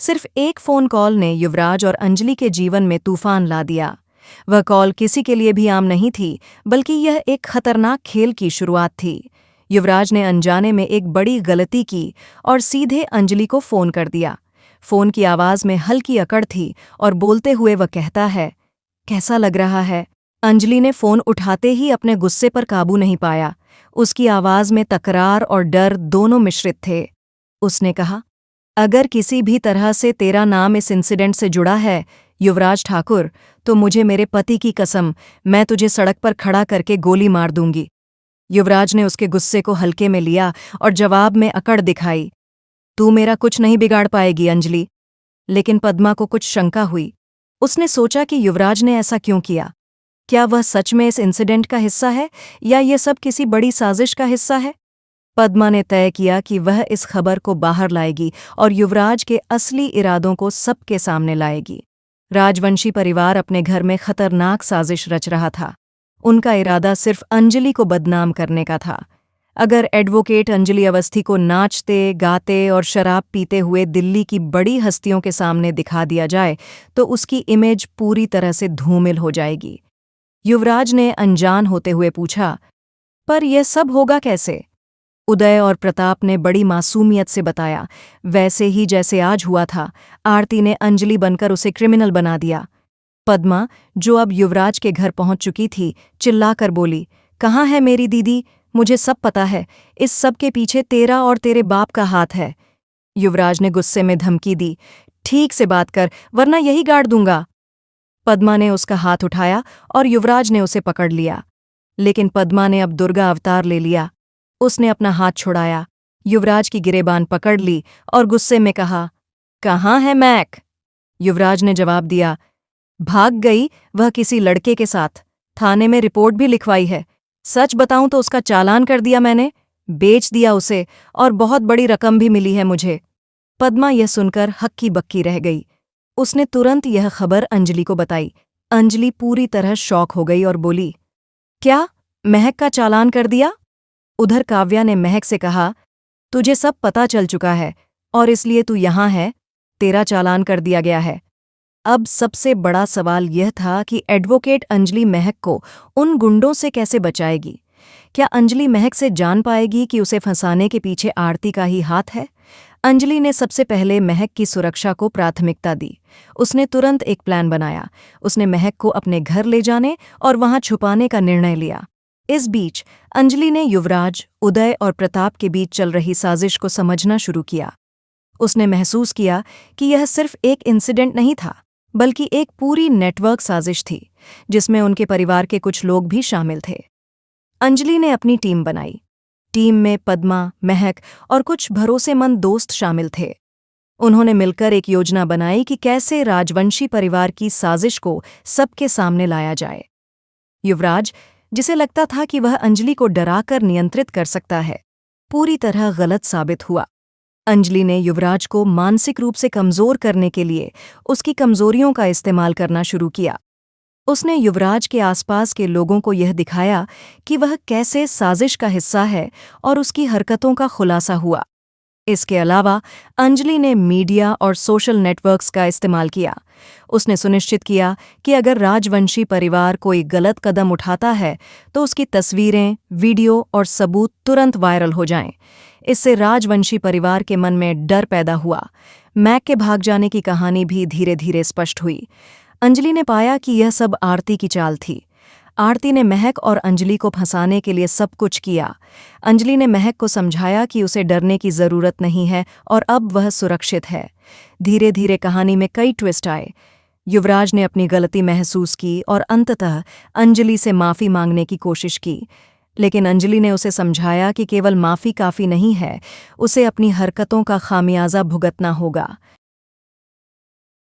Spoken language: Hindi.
सिर्फ एक फोन कॉल ने युवराज और अंजलि के जीवन में तूफान ला दिया। वह कॉल किसी के लिए भी आम नहीं थी, बल्कि यह एक खतरनाक खेल की शुरुआत थी। युवराज ने अनजाने में एक बड़ी गलती की और सीधे अंजलि को फोन कर दिया। फोन की आवाज में हल्की अकड़ थी और बोलते हुए वह कहता है, कैसा लग रहा है? अंजलि ने फोन उठाते ही अपने गुस्से पर काबू नहीं पाया। उसकी आवाज में तकरार और डर दोनों मिश्रित थे। उसने कहा, अगर किसी भी तरह से तेरा नाम इस इंसिडेंट से जुड़ा है युवराज ठाकुर, तो मुझे मेरे पति की कसम, मैं तुझे सड़क पर खड़ा करके गोली मार दूंगी। युवराज ने उसके गुस्से को हल्के में लिया और जवाब में अकड़ दिखाई, तू मेरा कुछ नहीं बिगाड़ पाएगी अंजलि। लेकिन पद्मा को कुछ शंका हुई। उसने सोचा कि युवराज ने ऐसा क्यों किया। क्या वह सच में इस इंसिडेंट का हिस्सा है या ये सब किसी बड़ी साजिश का हिस्सा है? पद्मा ने तय किया कि वह इस खबर को बाहर लाएगी और युवराज के असली इरादों को सबके सामने लाएगी। राजवंशी परिवार अपने घर में खतरनाक साजिश रच रहा था। उनका इरादा सिर्फ अंजलि को बदनाम करने का था। अगर एडवोकेट अंजलि अवस्थी को नाचते, गाते और शराब पीते हुए दिल्ली की बड़ी हस्तियों के सामने दिखा दिया जाए, तो उसकी इमेज पूरी तरह से धूमिल हो जाएगी। युवराज ने अनजान होते हुए पूछा, पर यह सब होगा कैसे? उदय और प्रताप ने बड़ी मासूमियत से बताया, वैसे ही जैसे आज हुआ था। आरती ने अंजलि बनकर उसे क्रिमिनल बना दिया। पद्मा, जो अब युवराज के घर पहुंच चुकी थी, चिल्लाकर बोली, कहाँ है मेरी दीदी? मुझे सब पता है। इस सब के पीछे तेरा और तेरे बाप का हाथ है। युवराज ने गुस्से में धमकी दी, ठीक से बात कर, वरना यही गाड़ दूंगा। पद्मा ने उसका हाथ उठाया और युवराज ने उसे पकड़ लिया। लेकिन पद्मा ने अब दुर्गा अवतार ले लिया। उसने अपना हाथ छुड़ाया, युवराज की गिरेबान पकड़ ली और गुस्से में कहा, कहाँ है मैक? युवराज ने जवाब दिया, भाग गई, वह किसी लड़के के साथ। थाने में रिपोर्ट भी लिखवाई है। सच बताऊं तो उसका चालान कर दिया मैंने, बेच दिया उसे, और बहुत बड़ी रकम भी मिली है मुझे। पद्मा यह सुनकर हक्की बक्की रह गई। उसने तुरंत यह खबर अंजलि को बताई। अंजलि पूरी तरह शॉक हो गई और बोली, क्या महक का चालान कर दिया? उधर काव्या ने महक से कहा, तुझे सब पता चल चुका है और इसलिए तू यहाँ है, तेरा चालान कर दिया गया है। अब सबसे बड़ा सवाल यह था कि एडवोकेट अंजलि महक को उन गुंडों से कैसे बचाएगी। क्या अंजलि महक से जान पाएगी कि उसे फंसाने के पीछे आरती का ही हाथ है? अंजलि ने सबसे पहले महक की सुरक्षा को प्राथमिकता दी। उसने तुरंत एक प्लान बनाया। उसने महक को अपने घर ले जाने और वहां छुपाने का निर्णय लिया। इस बीच अंजलि ने युवराज, उदय और प्रताप के बीच चल रही साजिश को समझना शुरू किया। उसने महसूस किया कि यह सिर्फ एक इंसिडेंट नहीं था, बल्कि एक पूरी नेटवर्क साजिश थी, जिसमें उनके परिवार के कुछ लोग भी शामिल थे। अंजलि ने अपनी टीम बनाई। टीम में पद्मा, महक और कुछ भरोसेमंद दोस्त शामिल थे। उन्होंने मिलकर एक योजना बनाई कि कैसे राजवंशी परिवार की साजिश को सबके सामने लाया जाए। युवराज, जिसे लगता था कि वह अंजलि को डराकर नियंत्रित कर सकता है, पूरी तरह गलत साबित हुआ। अंजलि ने युवराज को मानसिक रूप से कमजोर करने के लिए उसकी कमजोरियों का इस्तेमाल करना शुरू किया। उसने युवराज के आसपास के लोगों को यह दिखाया कि वह कैसे साजिश का हिस्सा है और उसकी हरकतों का खुलासा हुआ। इसके अलावा अंजलि ने मीडिया और सोशल नेटवर्क्स का इस्तेमाल किया। उसने सुनिश्चित किया कि अगर राजवंशी परिवार कोई गलत कदम उठाता है तो उसकी तस्वीरें, वीडियो और सबूत तुरंत वायरल हो जाएं। इससे राजवंशी परिवार के मन में डर पैदा हुआ। मैक के भाग जाने की कहानी भी धीरे धीरे स्पष्ट हुई। अंजलि ने पाया कि यह सब आरती की चाल थी। आरती ने महक और अंजलि को फंसाने के लिए सब कुछ किया। अंजलि ने महक को समझाया कि उसे डरने की जरूरत नहीं है और अब वह सुरक्षित है। धीरे धीरे कहानी में कई ट्विस्ट आए। युवराज ने अपनी गलती महसूस की और अंततः अंजलि से माफी मांगने की कोशिश की। लेकिन अंजलि ने उसे समझाया कि केवल माफी काफी नहीं है, उसे अपनी हरकतों का खामियाजा भुगतना होगा।